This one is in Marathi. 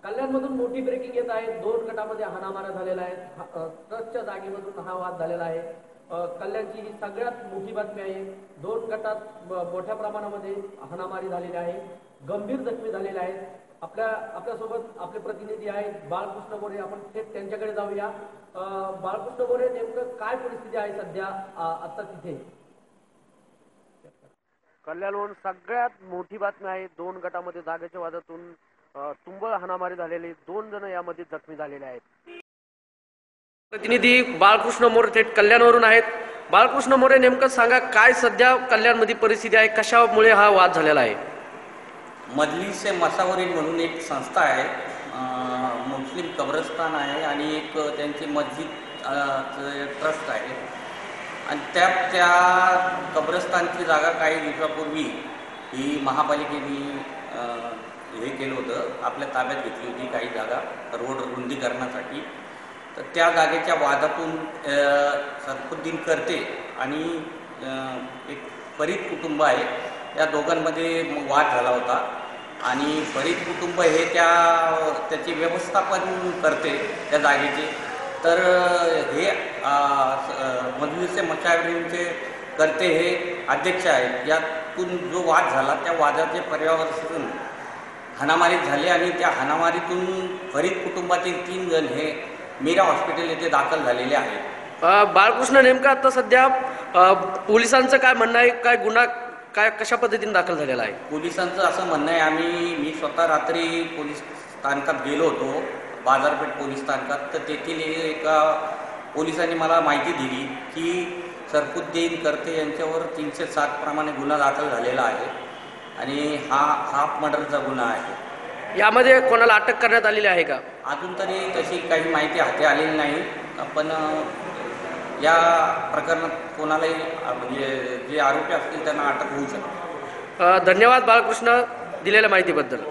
कल्याणमधून मोठी ब्रेकिंग येत आहे। 2 गटामध्ये हाणामाऱ्या झालेल्या आहेत। ट्रकच्या जागेमधून हा वाद झालेला आहे। कल्याणची ही सगळ्यात मोठी बातमी आहे। 2 गटात मोठ्या प्रमाणामध्ये हाणामारी झालेली आहे। गंभीर जखमी झालेले आहेत। आपल्यासोबत आपले प्रतिनिधी आहेत बाळकृष्ण मोरे, आपण थेट त्यांच्याकडे जाऊया। बाळकृष्ण मोरे, नेमकं काय परिस्थिती आहे सध्या आता तिथे? कल्याणवरून सगळ्यात मोठी बातमी आहे। 2 गटामध्ये जागेच्या वादातून तुंबळ हाणामारी झालेली, 2 जण यामध्ये जखमी झालेले आहेत। प्रतिनिधी बाळकृष्ण मोरे थेट कल्याणवरून आहेत। बाळकृष्ण मोरे, नेमकं सांगा काय सध्या कल्याणमध्ये परिस्थिती आहे, कशामुळे हा वाद झालेला आहे? मजलिस मसावरील म्हणून एक संस्था आहे, मुस्लिम कब्रस्तान आहे आणि एक त्यांची मस्जिद ट्रस्ट आहे आणि त्या कब्रस्तानची जागा काही दिवसापूर्वी ही महापालिकेने हे केलं होतं, आपल्या ताब्यात घेतली होती काही जागा रोड रुंदीकरणासाठी। तर त्या जागेच्या वादातून सरफुद्दीन करते आणि एक फरीद कुटुंब आहे, या दोघांमध्ये वाद झाला होता आणि फरीद कुटुंब हे त्याची व्यवस्थापन करते त्या जागेचे। तर हे मजलिस मशावरींचे करते हे अध्यक्ष आहेत। यातून जो वाद झाला त्या वादाचे पर्यावरण हाणामारीत झाले आणि त्या हाणामारीतून फरीद कुटुंबातील 3 जण हे मीरा हॉस्पिटल येथे दाखल झालेले आहेत। बाळकृष्ण, नेमकं आता सध्या पोलिसांचं काय म्हणणं आहे, काय गुन्हा काय कशा पद्धतीने दाखल झालेला आहे? पोलिसांचं असं म्हणणं आहे, मी स्वतः रात्री पोलीस स्थानकात गेलो होतो, बाजारपेठ पोलीस स्थानकात। तर तेथील एका पोलिसांनी मला माहिती दिली की सरफुद्दीन करते यांच्यावर 307 प्रमाणे गुन्हा दाखल झालेला आहे आणि हा हाफ मर्डरचा गुन्हा आहे। यामध्ये कोणाला अटक करण्यात आलेली आहे का? अजून तरी तशी काही माहिती हाती आलेली नाही, पण या प्रकरणात कोणालाही म्हणजे जे आरोपी असतील त्यांना अटक होऊ शकते। धन्यवाद बाळकृष्ण, दिलेल्या माहितीबद्दल।